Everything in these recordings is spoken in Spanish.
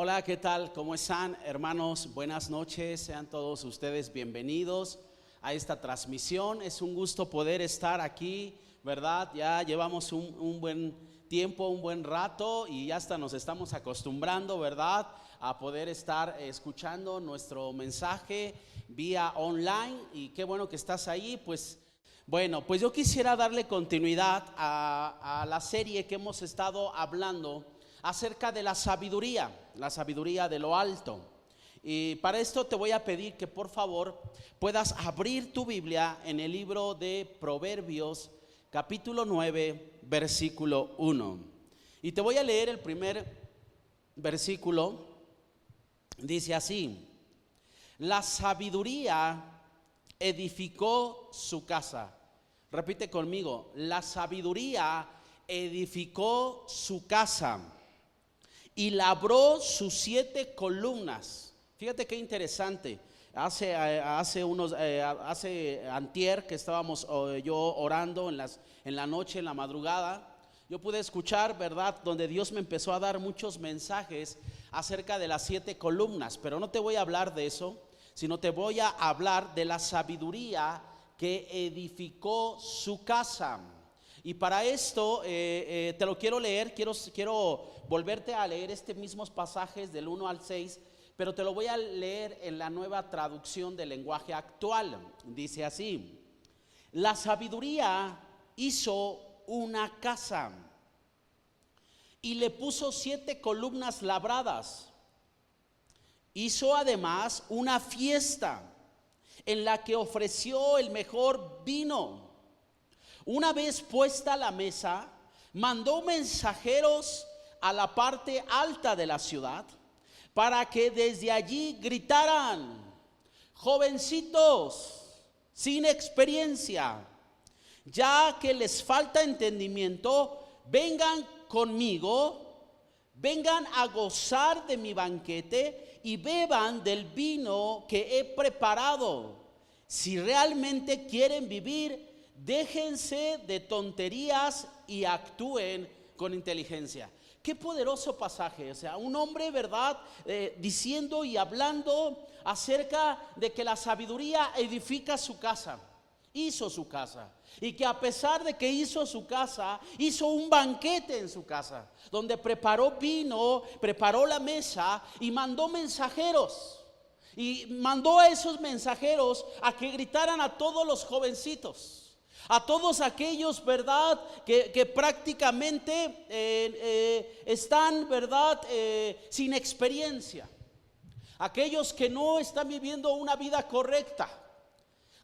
Hola, ¿qué tal? ¿Cómo están, hermanos? Buenas noches, sean todos ustedes bienvenidos a esta transmisión. Es un gusto poder estar aquí, ¿verdad? Ya llevamos un buen tiempo, un buen rato y ya hasta nos estamos acostumbrando, ¿verdad? A poder estar escuchando nuestro mensaje vía online, y qué bueno que estás ahí. Pues yo quisiera darle continuidad a la serie que hemos estado hablando acerca de la sabiduría de lo alto. Y para esto te voy a pedir que por favor puedas abrir tu Biblia en el libro de Proverbios, capítulo 9, versículo 1. Y te voy a leer el primer versículo. Dice así: la sabiduría edificó su casa. Repite conmigo: la sabiduría edificó su casa y labró sus 7 columnas. Fíjate qué interesante. Hace antier que estábamos yo orando en la noche, en la madrugada, yo pude escuchar, ¿verdad?, donde Dios me empezó a dar muchos mensajes acerca de las 7 columnas. Pero no te voy a hablar de eso, sino te voy a hablar de la sabiduría que edificó su casa. Y para esto te lo quiero leer, quiero volverte a leer este mismos pasajes del 1 al 6, pero te lo voy a leer en la Nueva Traducción del Lenguaje Actual. Dice así: la sabiduría hizo una casa y le puso 7 columnas labradas. Hizo además una fiesta en la que ofreció el mejor vino. Una vez puesta la mesa, mandó mensajeros a la parte alta de la ciudad para que desde allí gritaran: jovencitos sin experiencia, ya que les falta entendimiento, vengan conmigo, vengan a gozar de mi banquete y beban del vino que he preparado. Si realmente quieren vivir, déjense de tonterías y actúen con inteligencia. Qué poderoso pasaje. O sea, un hombre, ¿verdad?, diciendo y hablando acerca de que la sabiduría edifica su casa. Hizo su casa, y que a pesar de que hizo su casa, hizo un banquete en su casa, donde preparó vino, preparó la mesa y mandó mensajeros. Y mandó a esos mensajeros a que gritaran a todos los jovencitos, a todos aquellos, ¿verdad?, que prácticamente están, ¿verdad?, sin experiencia. Aquellos que no están viviendo una vida correcta.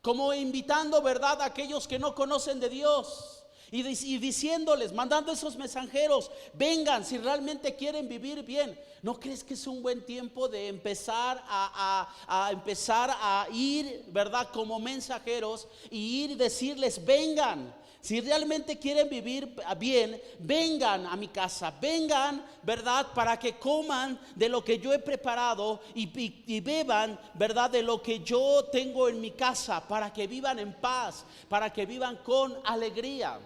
Como invitando, ¿verdad?, a aquellos que no conocen de Dios. Y diciéndoles, mandando esos mensajeros: vengan si realmente quieren vivir bien. ¿No crees que es un buen tiempo de empezar a ir, ¿verdad?, como mensajeros, y ir y decirles: vengan, si realmente quieren vivir bien, vengan a mi casa, vengan, ¿verdad?, para que coman de lo que yo he preparado y beban, ¿verdad?, de lo que yo tengo en mi casa, para que vivan en paz, para que vivan con alegría.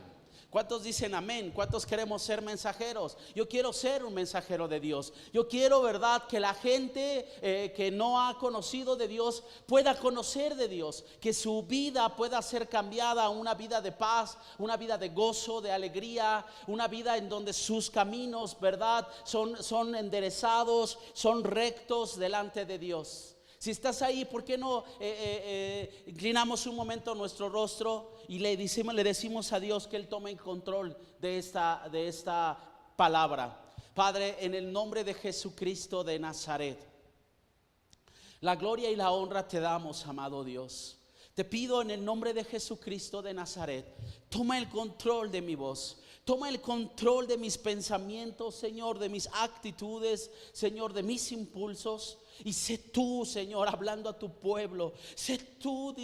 ¿Cuántos dicen amén? ¿Cuántos queremos ser mensajeros? Yo quiero ser un mensajero de Dios. Yo quiero, ¿verdad?, que la gente que no ha conocido de Dios pueda conocer de Dios, que su vida pueda ser cambiada a una vida de paz, una vida de gozo, de alegría, una vida en donde sus caminos, ¿verdad?, son enderezados, son rectos delante de Dios. Si estás ahí, ¿por qué no inclinamos un momento nuestro rostro y le decimos a Dios que Él tome el control de esta palabra? Padre, en el nombre de Jesucristo de Nazaret, la gloria y la honra te damos, amado Dios. Te pido en el nombre de Jesucristo de Nazaret, toma el control de mi voz. Toma el control de mis pensamientos, Señor, de mis actitudes, Señor, de mis impulsos. Y sé tú, Señor, hablando a tu pueblo. Sé tú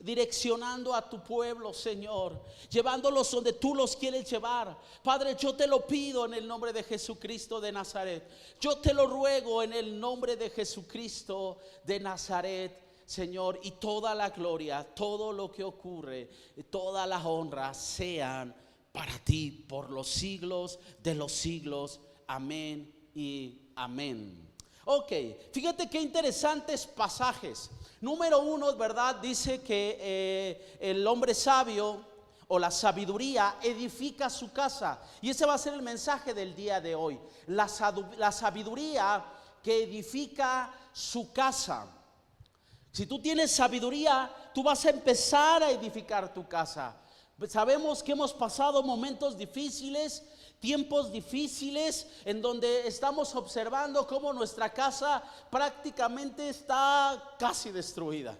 direccionando a tu pueblo, Señor, llevándolos donde tú los quieres llevar. Padre, yo te lo pido en el nombre de Jesucristo de Nazaret. Yo te lo ruego en el nombre de Jesucristo de Nazaret, Señor. Y toda la gloria, todo lo que ocurre, toda la honra sean para ti por los siglos de los siglos. Amén y amén. Ok, fíjate qué interesantes pasajes. Número 1, ¿verdad? Dice que el hombre sabio o la sabiduría edifica su casa. Y ese va a ser el mensaje del día de hoy. La sabiduría que edifica su casa. Si tú tienes sabiduría, tú vas a empezar a edificar tu casa. Sabemos que hemos pasado momentos difíciles, tiempos difíciles, en donde estamos observando cómo nuestra casa prácticamente está casi destruida.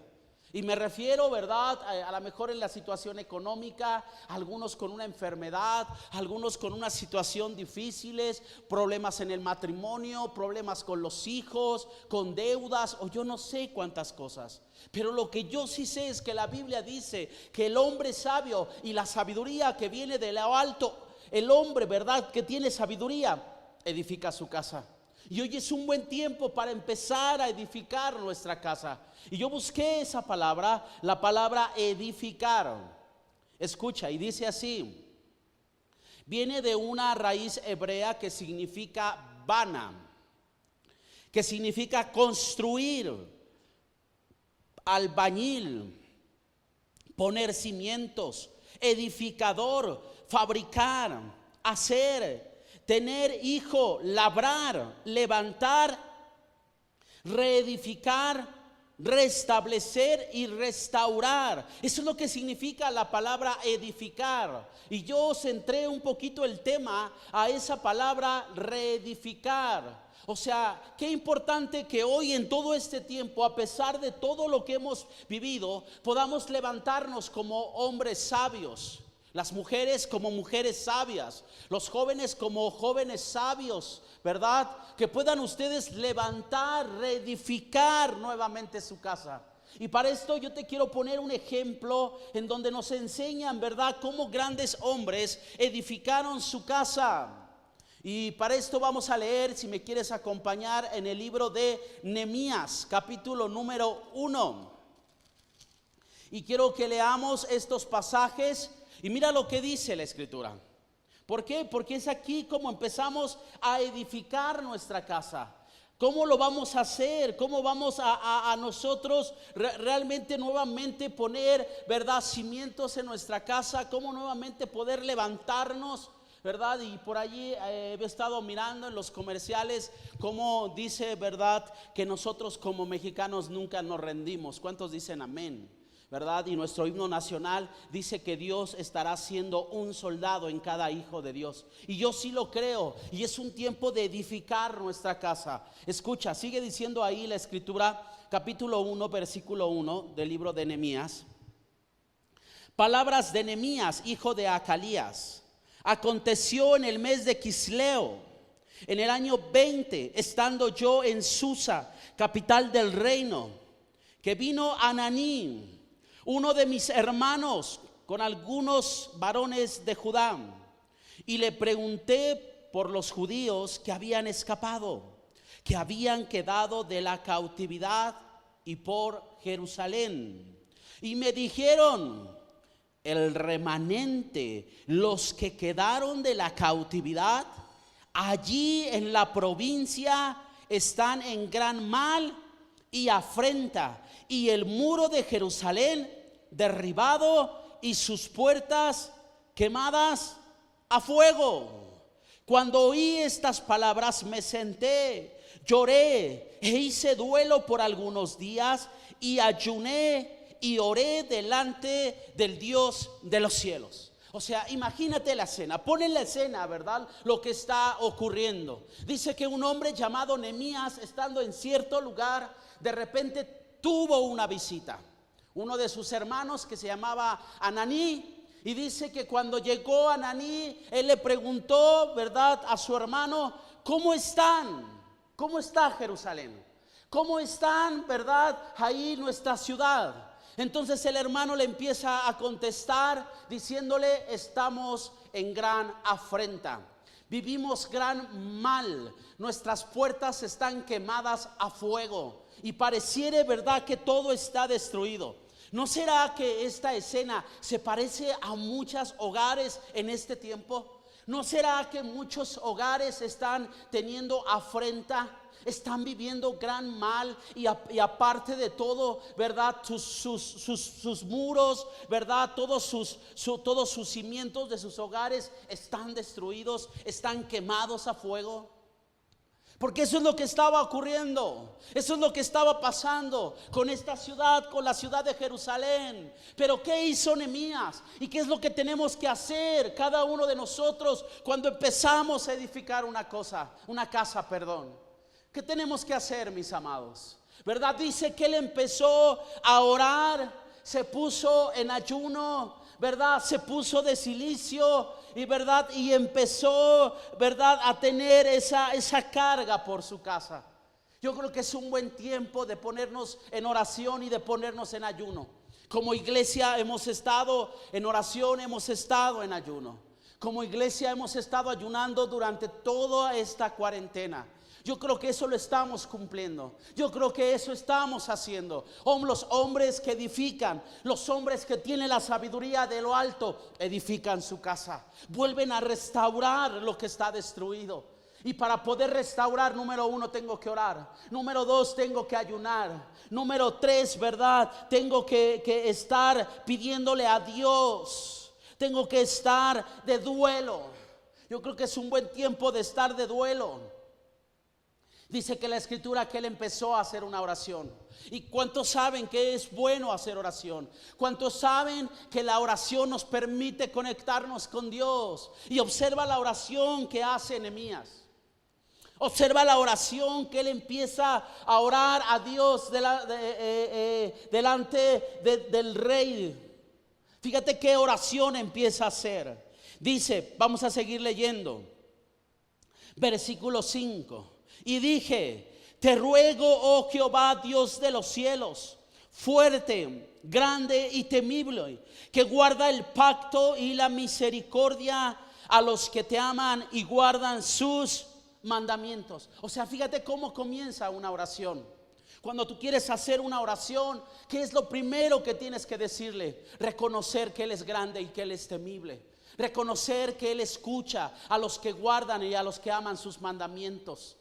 Y me refiero, ¿verdad? A lo mejor en la situación económica, algunos con una enfermedad, algunos con una situación difíciles, problemas en el matrimonio, problemas con los hijos, con deudas o yo no sé cuántas cosas. Pero lo que yo sí sé es que la Biblia dice que el hombre sabio y la sabiduría que viene de lo alto, el hombre, ¿verdad?, que tiene sabiduría, edifica su casa. Y hoy es un buen tiempo para empezar a edificar nuestra casa. Y yo busqué esa palabra, la palabra edificar. Escucha, y dice así. Viene de una raíz hebrea que significa bana, que significa construir, albañil, poner cimientos, edificador, fabricar, hacer, tener hijo, labrar, levantar, reedificar, restablecer y restaurar. Eso es lo que significa la palabra edificar. Y yo centré un poquito el tema a esa palabra reedificar. O sea, qué importante que hoy en todo este tiempo, a pesar de todo lo que hemos vivido, podamos levantarnos como hombres sabios. Las mujeres como mujeres sabias, los jóvenes como jóvenes sabios, ¿verdad? Que puedan ustedes levantar, reedificar nuevamente su casa. Y para esto yo te quiero poner un ejemplo en donde nos enseñan, ¿verdad?, cómo grandes hombres edificaron su casa. Y para esto vamos a leer, si me quieres acompañar, en el libro de Nehemías, capítulo número 1. Y quiero que leamos estos pasajes. Y mira lo que dice la escritura. ¿Por qué? Porque es aquí como empezamos a edificar nuestra casa. ¿Cómo lo vamos a hacer? ¿Cómo vamos a nosotros realmente nuevamente poner, ¿verdad?, cimientos en nuestra casa? ¿Cómo nuevamente poder levantarnos, ¿verdad? Y por allí he estado mirando en los comerciales cómo dice, ¿verdad?, que nosotros como mexicanos nunca nos rendimos. ¿Cuántos dicen amén? ¿Verdad? Y nuestro himno nacional dice que Dios estará siendo un soldado en cada hijo de Dios. Y yo sí lo creo. Y es un tiempo de edificar nuestra casa. Escucha, sigue diciendo ahí la escritura, capítulo 1, versículo 1 del libro de Nehemías. Palabras de Nehemías, hijo de Acalías. Aconteció en el mes de Quisleo, en el año 20, estando yo en Susa, capital del reino, que vino Ananí, uno de mis hermanos, con algunos varones de Judá, y le pregunté por los judíos que habían escapado, que habían quedado de la cautividad, y por Jerusalén. Y me dijeron: el remanente, los que quedaron de la cautividad, allí en la provincia están en gran mal y afrenta, y el muro de Jerusalén derribado y sus puertas quemadas a fuego. Cuando oí estas palabras me senté, lloré e hice duelo por algunos días, y ayuné y oré delante del Dios de los cielos. O sea, imagínate la escena, pon en la escena, ¿verdad?, lo que está ocurriendo. Dice que un hombre llamado Nehemías, estando en cierto lugar, de repente tuvo una visita. Uno de sus hermanos, que se llamaba Ananí, y dice que cuando llegó Ananí, él le preguntó, ¿verdad?, a su hermano: ¿cómo están? ¿Cómo está Jerusalén? ¿Cómo están, verdad, ahí nuestra ciudad? Entonces el hermano le empieza a contestar diciéndole: estamos en gran afrenta, vivimos gran mal, nuestras puertas están quemadas a fuego, y pareciere, verdad, que todo está destruido. ¿No será que esta escena se parece a muchos hogares en este tiempo? ¿No será que muchos hogares están teniendo afrenta? Están viviendo gran mal y aparte de todo, ¿verdad? Sus muros, ¿verdad? Todos sus cimientos de sus hogares están destruidos, están quemados a fuego. Porque eso es lo que estaba ocurriendo, eso es lo que estaba pasando con esta ciudad, con la ciudad de Jerusalén. Pero ¿qué hizo Nehemías? ¿Y qué es lo que tenemos que hacer cada uno de nosotros cuando empezamos a edificar una casa? ¿Qué tenemos que hacer, mis amados? ¿Verdad? Dice que él empezó a orar, se puso en ayuno, ¿verdad? Se puso de cilicio y verdad, y empezó, ¿verdad?, a tener esa carga por su casa. Yo creo que es un buen tiempo de ponernos en oración y de ponernos en ayuno. Como iglesia hemos estado en oración, hemos estado en ayuno. Como iglesia hemos estado ayunando durante toda esta cuarentena. Yo creo que eso lo estamos cumpliendo. Yo creo que eso estamos haciendo. Los hombres que edifican, los hombres que tienen la sabiduría de lo alto, edifican su casa. Vuelven a restaurar lo que está destruido. Y para poder restaurar, número 1, tengo que orar. Número 2, tengo que ayunar. Número 3, ¿verdad? Tengo que estar pidiéndole a Dios. Tengo que estar de duelo. Yo creo que es un buen tiempo de estar de duelo. Dice que la escritura que él empezó a hacer una oración. ¿Y cuántos saben que es bueno hacer oración? ¿Cuántos saben que la oración nos permite conectarnos con Dios? Y observa la oración que hace Nehemías. Observa la oración que él empieza a orar a Dios delante del rey. Fíjate qué oración empieza a hacer. Dice, vamos a seguir leyendo. Versículo 5. Y dije, te ruego, oh Jehová, Dios de los cielos, fuerte, grande y temible, que guarda el pacto y la misericordia a los que te aman y guardan sus mandamientos. O sea, fíjate cómo comienza una oración. Cuando tú quieres hacer una oración, ¿qué es lo primero que tienes que decirle? Reconocer que Él es grande y que Él es temible. Reconocer que Él escucha a los que guardan y a los que aman sus mandamientos.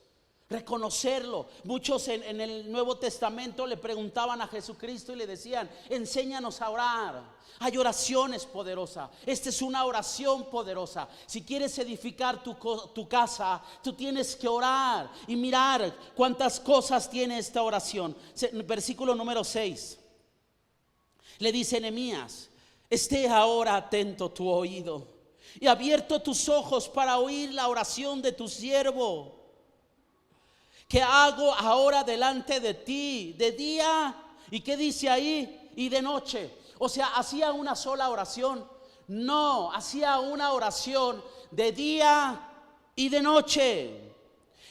Reconocerlo. Muchos en el Nuevo Testamento le preguntaban a Jesucristo y le decían, enséñanos a orar. Hay oraciones poderosas. Esta es una oración poderosa. Si quieres edificar tu casa, tú tienes que orar y mirar cuántas cosas tiene esta oración. Versículo número 6. Le dice Nehemías, esté ahora atento tu oído y abierto tus ojos para oír la oración de tu siervo, que hago ahora delante de ti, de día, ¿y qué dice ahí? Y de noche. O sea, ¿hacía una sola oración? No, hacía una oración de día y de noche.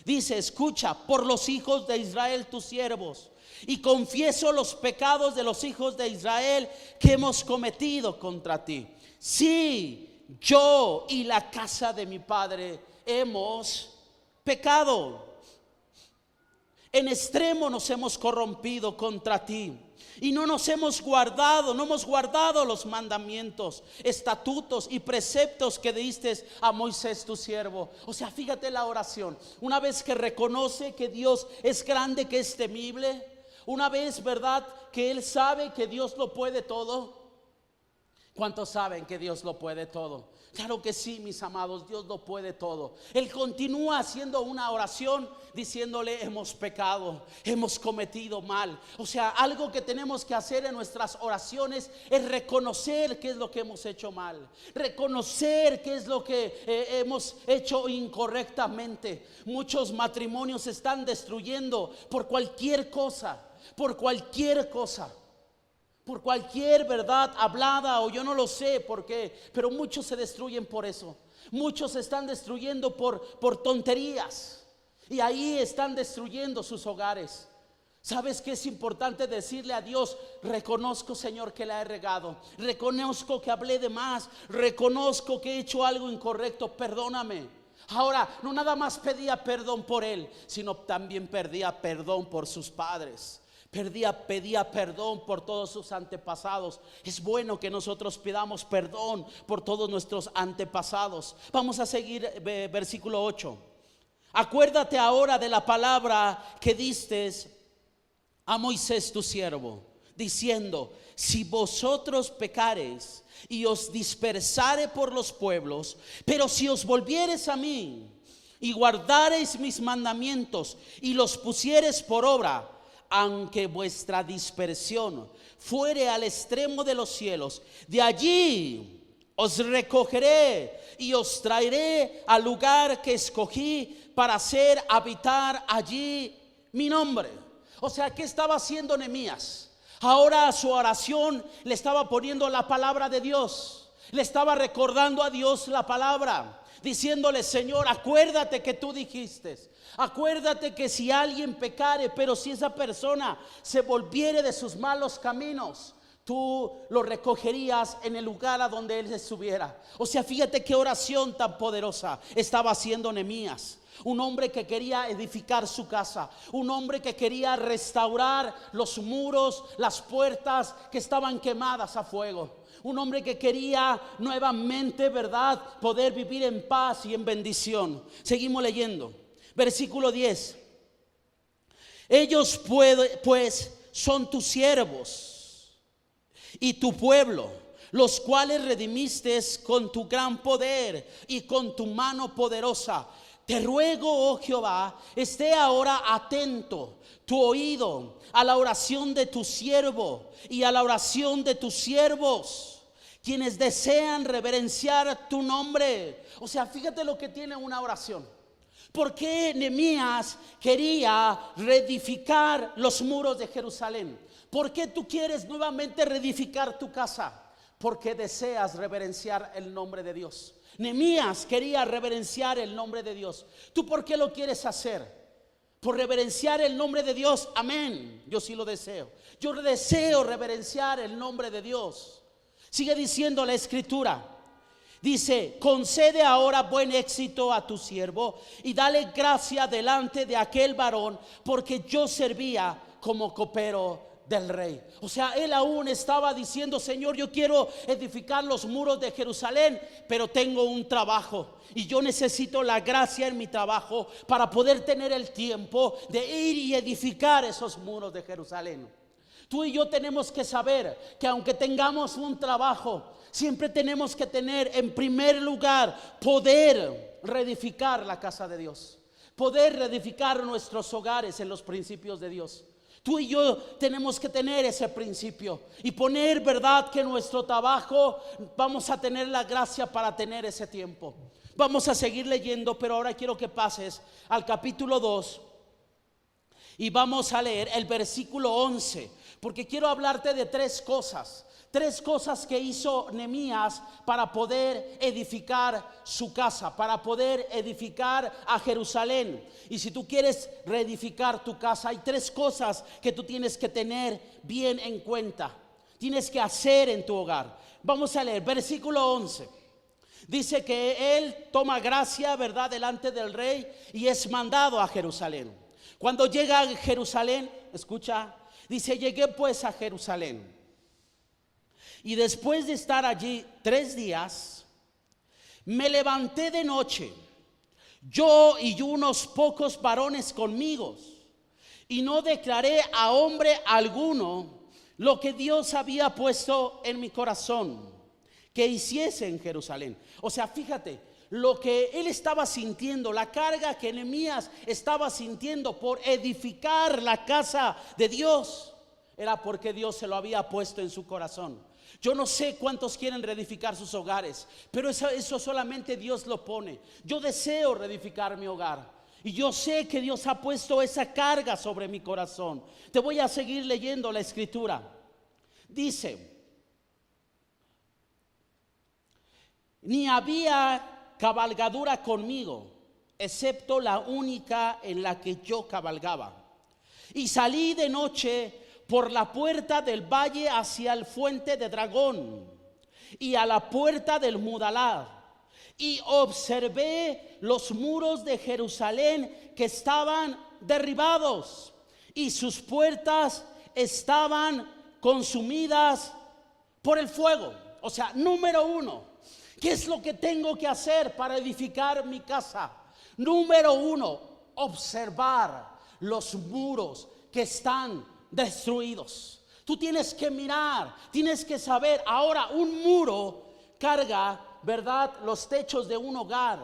Dice, escucha, por los hijos de Israel tus siervos, y confieso los pecados de los hijos de Israel que hemos cometido contra ti. Sí, yo y la casa de mi padre hemos pecado. En extremo nos hemos corrompido contra ti y no hemos guardado los mandamientos, estatutos y preceptos que diste a Moisés tu siervo. O sea, fíjate la oración. Una vez que reconoce que Dios es grande, que es temible, una vez, ¿verdad?, que él sabe que Dios lo puede todo. ¿Cuántos saben que Dios lo puede todo? Claro que sí, mis amados, Dios lo puede todo. Él continúa haciendo una oración diciéndole, hemos pecado, hemos cometido mal. O sea, algo que tenemos que hacer en nuestras oraciones es reconocer qué es lo que hemos hecho mal, reconocer qué es lo que hemos hecho incorrectamente. Muchos matrimonios se están destruyendo por cualquier cosa, por cualquier verdad hablada, o yo no lo sé por qué, pero muchos se destruyen por eso. Muchos se están destruyendo por tonterías, y ahí están destruyendo sus hogares. ¿Sabes qué es importante decirle a Dios? Reconozco, Señor, que la he regado, reconozco que hablé de más, reconozco que he hecho algo incorrecto, perdóname. Ahora, no nada más pedía perdón por él, sino también pedía perdón por sus padres. Pedía perdón por todos sus antepasados. Es bueno que nosotros pidamos perdón por todos nuestros antepasados. Vamos a seguir versículo 8. Acuérdate ahora de la palabra que diste a Moisés tu siervo, diciendo: si vosotros pecareis y os dispersare por los pueblos, pero si os volviereis a mí y guardareis mis mandamientos y los pusiereis por obra, aunque vuestra dispersión fuere al extremo de los cielos, de allí os recogeré y os traeré al lugar que escogí para hacer habitar allí mi nombre. O sea, ¿qué estaba haciendo Nehemías? Ahora a su oración le estaba poniendo la palabra de Dios. Le estaba recordando a Dios la palabra, diciéndole: Señor, acuérdate que tú dijiste, acuérdate que si alguien pecare, pero si esa persona se volviere de sus malos caminos, tú lo recogerías en el lugar a donde él estuviera. O sea, fíjate qué oración tan poderosa estaba haciendo Nehemías. Un hombre que quería edificar su casa, un hombre que quería restaurar los muros, las puertas que estaban quemadas a fuego. Un hombre que quería nuevamente, ¿verdad?, poder vivir en paz y en bendición. Seguimos leyendo. Versículo 10. Ellos pues son tus siervos y tu pueblo, los cuales redimiste con tu gran poder y con tu mano poderosa. Te ruego, oh Jehová, esté ahora atento tu oído a la oración de tu siervo y a la oración de tus siervos, quienes desean reverenciar tu nombre. O sea, fíjate lo que tiene una oración. ¿Por qué Nehemías quería reedificar los muros de Jerusalén? ¿Por qué tú quieres nuevamente reedificar tu casa? Porque deseas reverenciar el nombre de Dios. Nehemías quería reverenciar el nombre de Dios. ¿Tú por qué lo quieres hacer? Por reverenciar el nombre de Dios. Amén. Yo sí lo deseo. Yo deseo reverenciar el nombre de Dios. Sigue diciendo la escritura. Dice: concede ahora buen éxito a tu siervo y dale gracia delante de aquel varón, porque yo servía como copero del rey. O sea, él aún estaba diciendo: Señor, yo quiero edificar los muros de Jerusalén, pero tengo un trabajo y yo necesito la gracia en mi trabajo para poder tener el tiempo de ir y edificar esos muros de Jerusalén. Tú y yo tenemos que saber que aunque tengamos un trabajo, siempre tenemos que tener en primer lugar poder reedificar la casa de Dios, poder reedificar nuestros hogares en los principios de Dios. Tú y yo tenemos que tener ese principio y poner, verdad, que nuestro trabajo vamos a tener la gracia para tener ese tiempo. Vamos a seguir leyendo, pero ahora quiero que pases al capítulo 2 y vamos a leer el versículo 11, porque quiero hablarte de tres cosas que hizo Nehemías para poder edificar su casa, para poder edificar a Jerusalén. Y si tú quieres reedificar tu casa, hay tres cosas que tú tienes que tener bien en cuenta, tienes que hacer en tu hogar. Vamos a leer versículo 11. Dice que él toma gracia, verdad, delante del rey y es mandado a Jerusalén. Cuando llega a Jerusalén, escucha, dice: llegué pues a Jerusalén, y después de estar allí 3 días, me levanté de noche, yo y unos pocos varones conmigo, y no declaré a hombre alguno lo que Dios había puesto en mi corazón que hiciese en Jerusalén. O sea, fíjate lo que él estaba sintiendo, la carga que Nehemías estaba sintiendo por edificar la casa de Dios, era porque Dios se lo había puesto en su corazón. Yo no sé cuántos quieren reedificar sus hogares, pero eso solamente Dios lo pone. Yo deseo reedificar mi hogar y yo sé que Dios ha puesto esa carga sobre mi corazón. Te voy a seguir leyendo la escritura. Dice: ni había cabalgadura conmigo, excepto la única en la que yo cabalgaba. Y salí de noche por la puerta del valle hacia el fuente de Dragón y a la puerta del Mudalá, y observé los muros de Jerusalén que estaban derribados y sus puertas estaban consumidas por el fuego. O sea, número uno, ¿qué es lo que tengo que hacer para edificar mi casa? Número uno, observar los muros que están destruidos. Tú tienes que mirar, tienes que saber. Ahora, un muro carga, ¿verdad?, los techos de un hogar,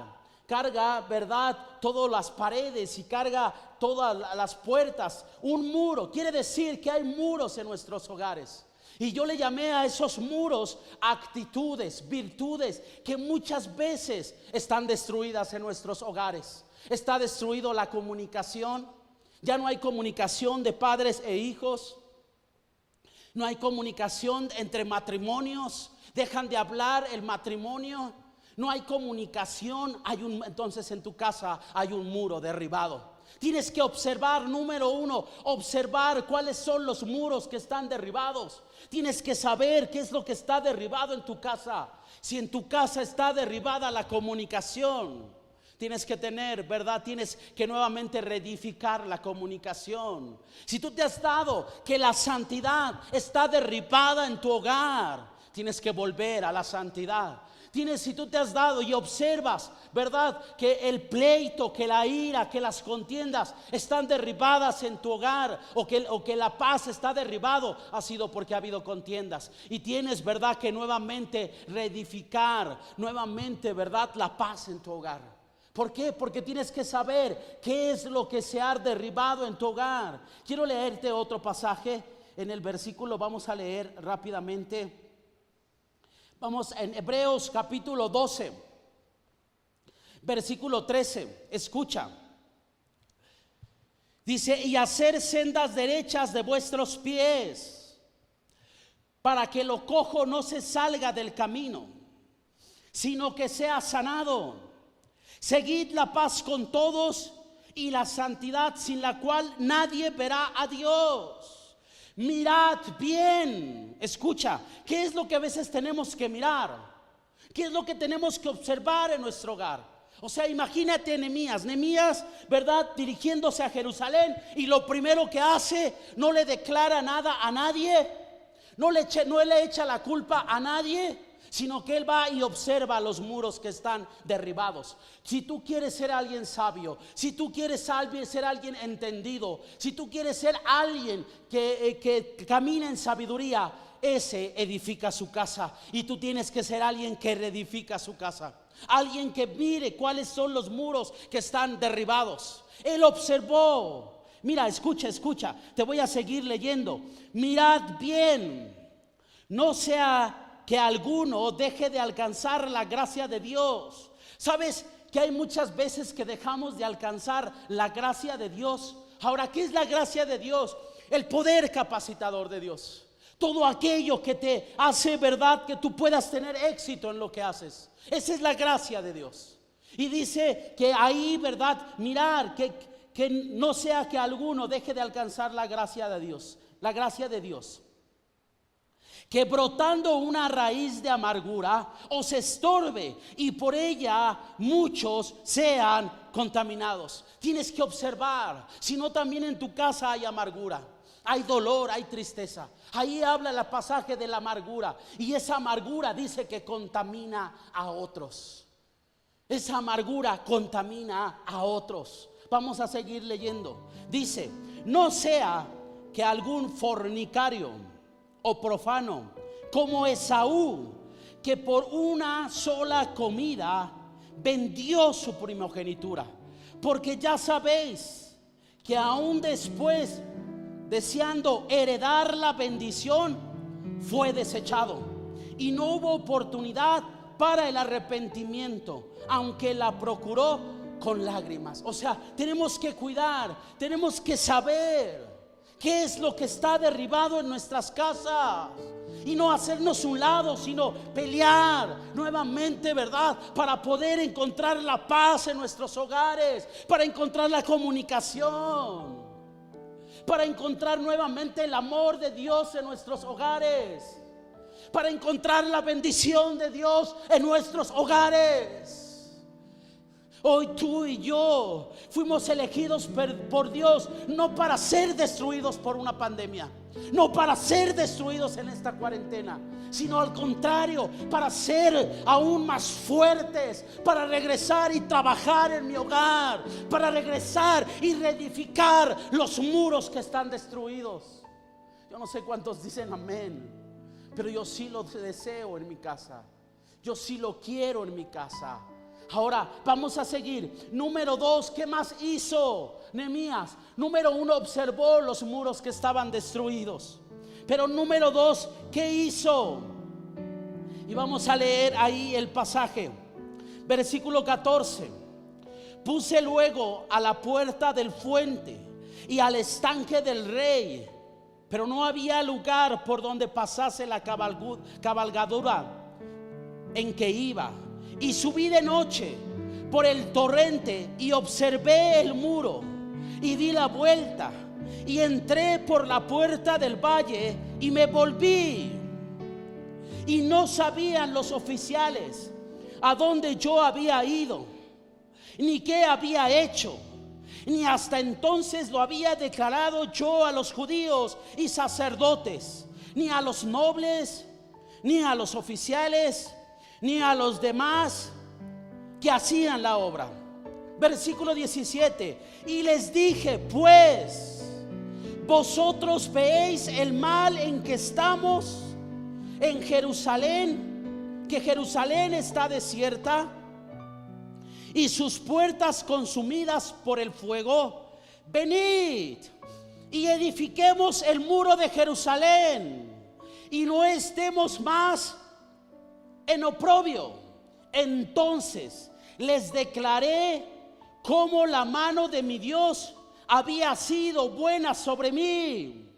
carga, ¿verdad?, todas las paredes y carga todas las puertas. Un muro quiere decir que hay muros en nuestros hogares. Y yo le llamé a esos muros actitudes, virtudes que muchas veces están destruidas en nuestros hogares. Está destruido la comunicación. Ya no hay comunicación de padres e hijos. No hay comunicación entre matrimonios. Dejan de hablar el matrimonio. No hay comunicación. Entonces en tu casa hay un muro derribado. Tienes que observar, número uno, observar cuáles son los muros que están derribados. Tienes que saber qué es lo que está derribado en tu casa. Si en tu casa está derribada la comunicación, tienes que tener, ¿verdad? Tienes que nuevamente reedificar la comunicación. Si tú te has dado que la santidad está derribada en tu hogar, tienes que volver a la santidad. Si tú te has dado y observas, ¿verdad?, que el pleito, que la ira, que las contiendas están derribadas en tu hogar, o que la paz está derribado, ha sido porque ha habido contiendas. Y tienes, ¿verdad?, que nuevamente reedificar, nuevamente, ¿verdad?, la paz en tu hogar. ¿Por qué? Porque tienes que saber qué es lo que se ha derribado en tu hogar. Quiero leerte otro pasaje en el versículo, vamos a leer rápidamente. Vamos en Hebreos capítulo 12, versículo 13. Escucha. Dice: y hacer sendas derechas de vuestros pies, para que lo cojo no se salga del camino, sino que sea sanado. Seguid la paz con todos y la santidad, sin la cual nadie verá a Dios. Mirad bien, escucha, ¿qué es lo que a veces tenemos que mirar? ¿Qué es lo que tenemos que observar en nuestro hogar? O sea, imagínate Nehemías, ¿verdad?, dirigiéndose a Jerusalén, y lo primero que hace, no le declara nada a nadie, no le echa la culpa a nadie, sino que él va y observa los muros que están derribados. Si tú quieres ser alguien sabio, si tú quieres ser alguien entendido, si tú quieres ser alguien que camina en sabiduría, ese edifica su casa. Y tú tienes que ser alguien que reedifica su casa, alguien que mire cuáles son los muros que están derribados. Él observó. Mira, escucha, te voy a seguir leyendo. Mirad bien, no sea que alguno deje de alcanzar la gracia de Dios. ¿Sabes que hay muchas veces que dejamos de alcanzar la gracia de Dios? Ahora, ¿qué es la gracia de Dios? El poder capacitador de Dios. Todo aquello que te hace, ¿verdad?, que tú puedas tener éxito en lo que haces. Esa es la gracia de Dios. Y dice que ahí, ¿verdad?, mirar que no sea que alguno deje de alcanzar la gracia de Dios. La gracia de Dios, que brotando una raíz de amargura os estorbe y por ella muchos sean contaminados. Tienes que observar, si no también en tu casa hay amargura, hay dolor, hay tristeza. Ahí habla el pasaje de la amargura, y esa amargura dice que contamina a otros. Esa amargura contamina a otros. Vamos a seguir leyendo. Dice: no sea que algún fornicario o profano, como Esaú, que por una sola comida vendió su primogenitura. Porque ya sabéis que aún después, deseando heredar la bendición, fue desechado, y no hubo oportunidad para el arrepentimiento, aunque la procuró con lágrimas. O sea, tenemos que cuidar, tenemos que saber qué es lo que está derribado en nuestras casas, y no hacernos un lado, sino pelear nuevamente, ¿verdad?, para poder encontrar la paz en nuestros hogares, para encontrar la comunicación, para encontrar nuevamente el amor de Dios en nuestros hogares, para encontrar la bendición de Dios en nuestros hogares. Hoy tú y yo fuimos elegidos por Dios no para ser destruidos por una pandemia. no para ser destruidos en esta cuarentena, sino al contrario, para ser aún más fuertes, para regresar y trabajar en mi hogar, para regresar y reedificar los muros que están destruidos. Yo no sé cuántos dicen amén, pero yo sí lo deseo en mi casa, yo sí lo quiero en mi casa. Ahora vamos a seguir. Número 2, ¿qué más hizo Nehemías? Número 1, observó los muros que estaban destruidos. Pero número 2, ¿qué hizo? Y vamos a leer ahí el pasaje. Versículo 14. Puse luego a la puerta del fuente y al estanque del rey, pero no había lugar por donde pasase la cabalgadura en que iba. Y subí de noche por el torrente y observé el muro y di la vuelta y entré por la puerta del valle y me volví. Y no sabían los oficiales a dónde yo había ido, ni qué había hecho, ni hasta entonces lo había declarado yo a los judíos y sacerdotes, ni a los nobles, ni a los oficiales, ni a los demás que hacían la obra. Versículo 17. Y les dije, pues, vosotros veéis el mal en que estamos en Jerusalén, que Jerusalén está desierta y sus puertas consumidas por el fuego. Venid y edifiquemos el muro de Jerusalén y no estemos más en oprobio. Entonces les declaré cómo la mano de mi Dios había sido buena sobre mí,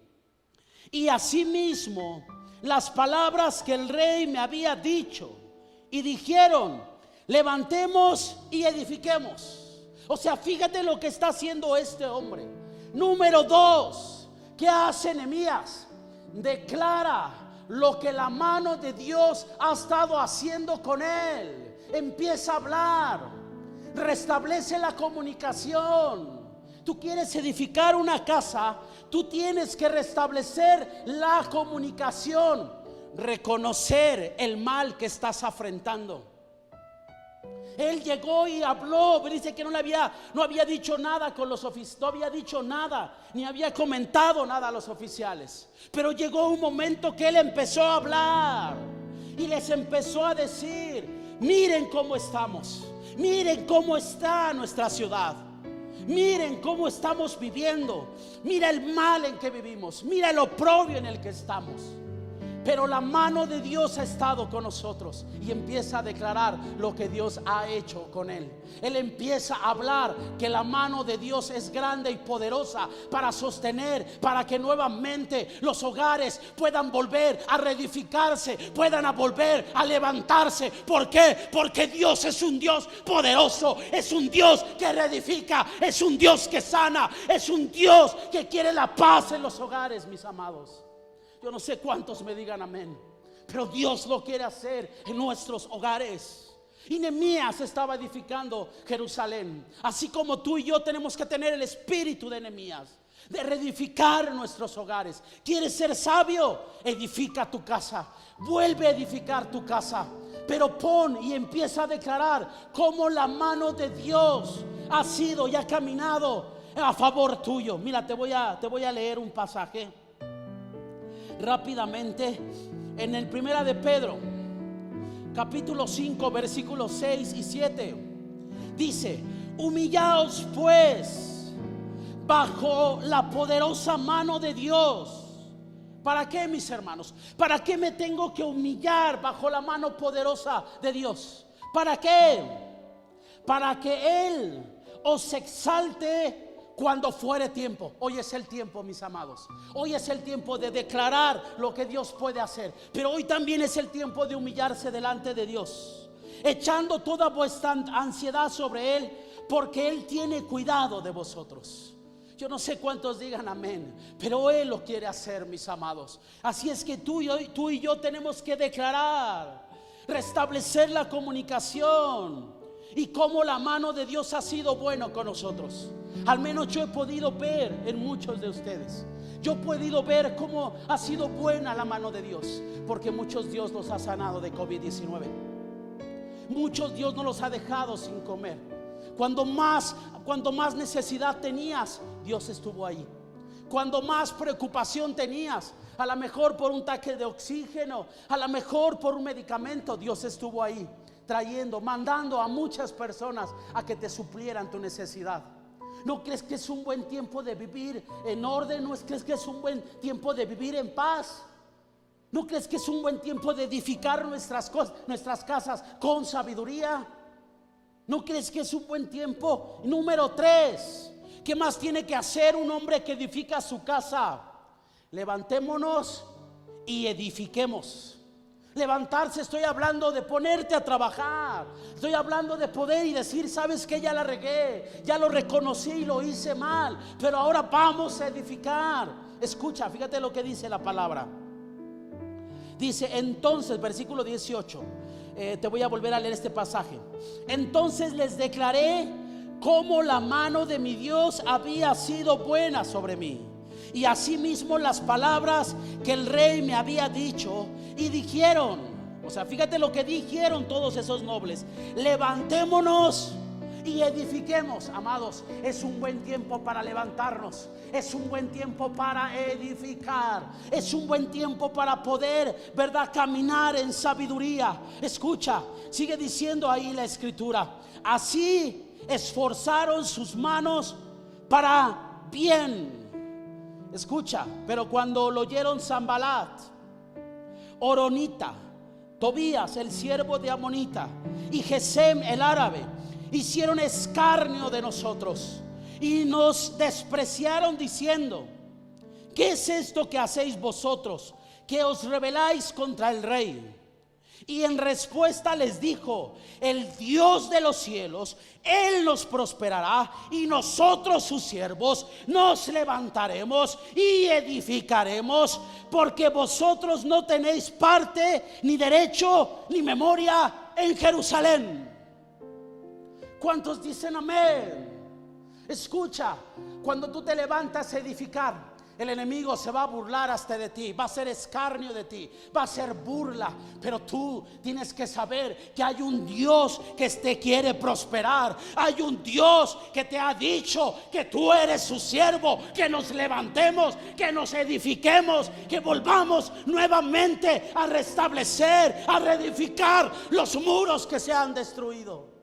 y asimismo las palabras que el rey me había dicho. Y dijeron, levantemos y edifiquemos. O sea, fíjate lo que está haciendo este hombre. Número 2, ¿qué hace Nehemías? Declara lo que la mano de Dios ha estado haciendo con él. Empieza a hablar, restablece la comunicación. Tú quieres edificar una casa, tú tienes que restablecer la comunicación, reconocer el mal que estás afrontando. Él llegó y habló, dice que no había dicho nada con los oficiales, no había dicho nada, ni había comentado nada a los oficiales. Pero llegó un momento que él empezó a hablar y les empezó a decir, miren cómo estamos, miren cómo está nuestra ciudad, miren cómo estamos viviendo, mira el mal en que vivimos, mira el oprobio en el que estamos. Pero la mano de Dios ha estado con nosotros. Y empieza a declarar lo que Dios ha hecho con él. Él empieza a hablar que la mano de Dios es grande y poderosa para sostener, para que nuevamente los hogares puedan volver a reedificarse, puedan volver a levantarse. ¿Por qué? Porque Dios es un Dios poderoso, es un Dios que reedifica, es un Dios que sana, es un Dios que quiere la paz en los hogares, mis amados. Yo no sé cuántos me digan amén, pero Dios lo quiere hacer en nuestros hogares. Y Nehemías estaba edificando Jerusalén, así como tú y yo tenemos que tener el espíritu de Nehemías, de reedificar nuestros hogares. ¿Quieres ser sabio? Edifica tu casa, vuelve a edificar tu casa, pero pon y empieza a declarar cómo la mano de Dios ha sido y ha caminado a favor tuyo. Mira, te voy a leer un pasaje rápidamente en el Primera de Pedro, capítulo 5, versículos 6 y 7. Dice, humillaos pues bajo la poderosa mano de Dios. ¿Para qué, mis hermanos? ¿Para qué me tengo que humillar bajo la mano poderosa de Dios? ¿Para qué? Para que Él os exalte cuando fuere tiempo. Hoy es el tiempo, mis amados. Hoy es el tiempo de declarar lo que Dios puede hacer. Pero hoy también es el tiempo de humillarse delante de Dios, echando toda vuestra ansiedad sobre Él, porque Él tiene cuidado de vosotros. Yo no sé cuántos digan amén, pero Él lo quiere hacer, mis amados. Así es que tú y yo tenemos que declarar, restablecer la comunicación y cómo la mano de Dios ha sido bueno con nosotros. Al menos yo he podido ver en muchos de ustedes. Yo he podido ver cómo ha sido buena la mano de Dios, porque muchos Dios los ha sanado de COVID-19. Muchos Dios no los ha dejado sin comer. Cuando más necesidad tenías, Dios estuvo ahí. Cuando más preocupación tenías, a lo mejor por un tanque de oxígeno, a lo mejor por un medicamento, Dios estuvo ahí trayendo, mandando a muchas personas a que te suplieran tu necesidad. ¿No crees que es un buen tiempo de vivir en orden? ¿No crees que es un buen tiempo de vivir en paz? ¿No crees que es un buen tiempo de edificar nuestras casas con sabiduría? ¿No crees que es un buen tiempo? Número 3, ¿qué más tiene que hacer un hombre que edifica su casa? Levantémonos y edifiquemos. Levantarse, estoy hablando de ponerte a trabajar. Estoy hablando de poder y decir: sabes que ya la regué, ya lo reconocí y lo hice mal, pero ahora vamos a edificar. Escucha, fíjate lo que dice la palabra. Dice entonces, versículo 18, te voy a volver a leer este pasaje. Entonces les declaré cómo la mano de mi Dios había sido buena sobre mí, y asimismo las palabras que el rey me había dicho. Y dijeron, o sea, fíjate lo que dijeron todos esos nobles: levantémonos y edifiquemos. Amados, es un buen tiempo para levantarnos. Es un buen tiempo para edificar. Es un buen tiempo para poder, ¿verdad?, caminar en sabiduría. Escucha, sigue diciendo ahí la escritura: así esforzaron sus manos para bien. Escucha, pero cuando lo oyeron Sanbalat, Horonita, Tobías el siervo de Amonita y Gesem el árabe, hicieron escarnio de nosotros y nos despreciaron diciendo: ¿qué es esto que hacéis vosotros, que os rebeláis contra el rey? Y en respuesta les dijo: el Dios de los cielos, Él nos prosperará, y nosotros sus siervos nos levantaremos y edificaremos, porque vosotros no tenéis parte, ni derecho, ni memoria en Jerusalén. ¿Cuántos dicen amén? Escucha, cuando tú te levantas a edificar, el enemigo se va a burlar hasta de ti, va a hacer escarnio de ti, va a hacer burla, pero tú tienes que saber que hay un Dios que te quiere prosperar. Hay un Dios que te ha dicho que tú eres su siervo, que nos levantemos, que nos edifiquemos, que volvamos nuevamente a restablecer, a reedificar los muros que se han destruido.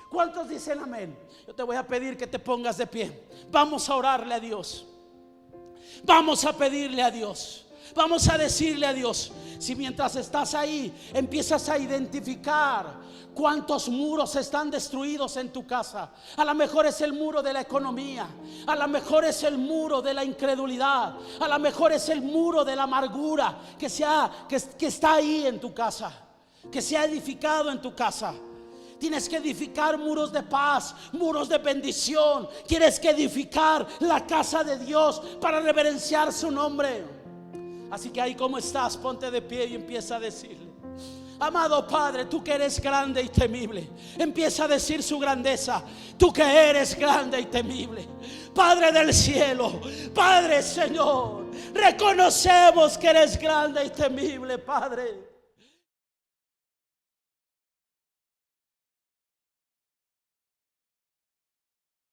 ¿Cuántos dicen amén? Yo te voy a pedir que te pongas de pie. Vamos a orarle a Dios. Vamos a pedirle a Dios. Vamos a decirle a Dios. Si mientras estás ahí empiezas a identificar cuántos muros están destruidos en tu casa. A lo mejor es el muro de la economía, a lo mejor es el muro de la incredulidad, a lo mejor es el muro de la amargura que está ahí en tu casa, que se ha edificado en tu casa. Tienes que edificar muros de paz, muros de bendición. Tienes que edificar la casa de Dios para reverenciar su nombre. Así que ahí como estás, ponte de pie y empieza a decirle: amado Padre, tú que eres grande y temible. Empieza a decir su grandeza. Tú que eres grande y temible, Padre del cielo, Padre Señor, reconocemos que eres grande y temible, Padre.